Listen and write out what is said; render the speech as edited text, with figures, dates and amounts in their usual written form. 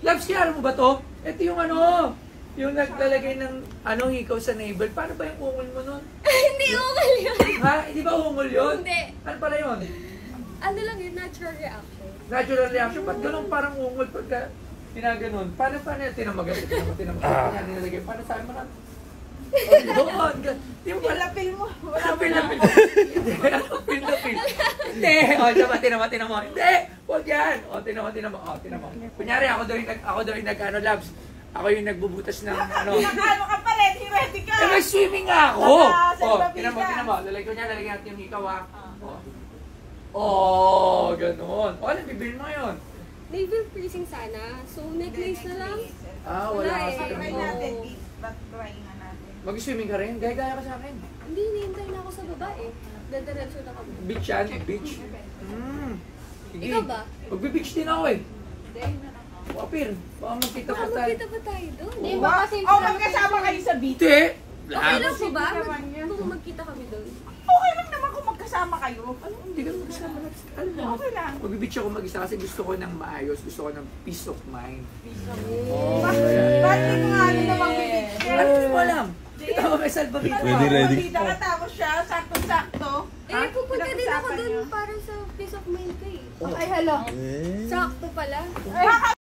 Labs, kilala mo ba to? Ito yung ano, yung naglalagay ng hikaw sa navel. Paano ba yung ungol mo nun? Hindi ungol yun. Ha? Hindi ba ungol yun? Hindi. Ano pala yun? Ano lang yun, natural reaction. Natural reaction. Ba't ganun parang ungol pagka ginaganon? Paano tinamagal? Tinamagal. Nilalagay. Paano sa akin doon. Di mo pala. Lapil mo. Lapil. Lapil. Hindi. O, tinama mo. Hindi. Huwag yan. O, tinama. Kunyari, ako daw yung nag-ano, Labs. Ako yung nagbubutas ng ano. Nag-ano ka pa, ready ka. Eh, may swimming nga ako. O, Salbabida. tinama. Lalagyan natin yung ikaw, ha. O, ganun. O, ano, bibili mo ngayon? Navel piercing sana. So, necklace na lang. Wala eh. kasi Try kami. natin. Try nga natin. Mag-swimming ka rin? Gaya ka sa akin. Hindi, hinihintay na ako sa baba eh. Dadiretso na kami. Beach yan? Beach? Sige. Ikaw ba? Magbe-beach din ako eh. Wapir, baka magkita pa tayo. Magkita ba tayo doon? Di ba kasi magkasama kayo sa beach? Hindi! Okay lang po ba? Naman yan. Kung magkita kami doon. Okay lang naman kung magkasama kayo. Ano, hindi ka magkasama na. Alam mo, Okay lang. magbe-beach ako mag-isa kasi gusto ko ng maayos. Gusto ko ng peace of mind. Bakit mo nga ano na mag-beach? Ano mo alam? Kita mo may salbabida. Ready. Bida ka tapos siya, sakto-sakto. Eh, pupunta din ako Pinag-usapan doon niyo? para sa peace of mind ko eh. Ay, hello. Eh. Sakto pala. Baka